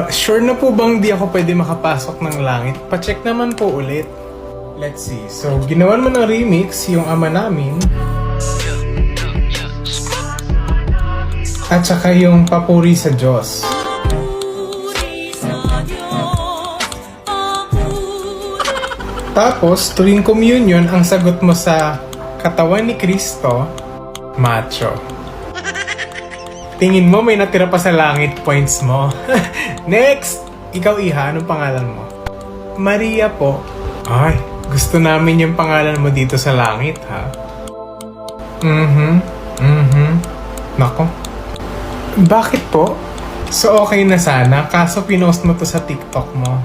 Sure na po bang di ako pwede makapasok ng langit? Pacheck naman po ulit. Let's see. So, ginawan mo ng remix yung Ama Namin. At saka yung Papuri sa Diyos. Tapos, tuwing communion, ang sagot mo sa katawan ni Kristo, macho. Tingin mo may natira pa sa langit points mo. Next! Ikaw, Iha, anong pangalan mo? Maria po. Ay, gusto namin yung pangalan mo dito sa langit, ha? Nako. Bakit po? So okay na sana, kaso pinost mo to sa TikTok mo.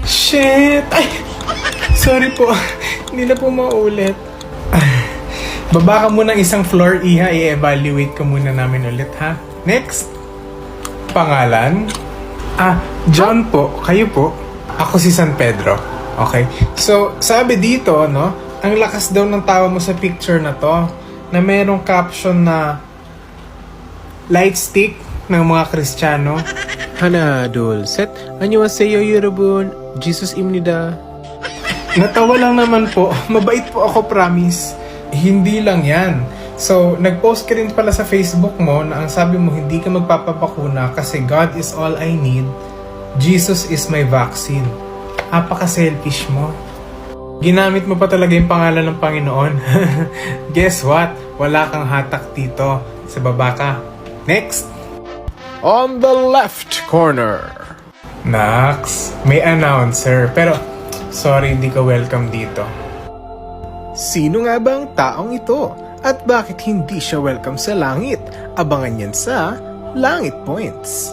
Shit! Ay! Sorry po. Hindi na po maulit. Baba ka muna ng isang floor, Iha. I-evaluate ka muna namin ulit, ha? Next! Pangalan? John po. Kayo po? Ako si San Pedro. Okay? So, sabi dito, no? Ang lakas daw ng tawa mo sa picture na to, na merong caption na light stick ng mga Kristiyano. 하나 둘셋 안녕하세요 여러분 지수스입니다. Natawa lang naman po. Mabait po ako, promise. Hindi lang yan. So, nag-post ka rin pala sa Facebook mo na ang sabi mo hindi ka magpapabakuna kasi God is all I need. Jesus is my vaccine. Apaka-selfish mo. Ginamit mo pa talaga yung pangalan ng Panginoon. Guess what? Wala kang hatak dito. Sa baba ka. Next! On the left corner. Nax, may announcer. Pero, sorry, hindi ka welcome dito. Sino nga ba ang taong ito? At bakit hindi siya welcome sa langit? Abangan yan sa Langit Points.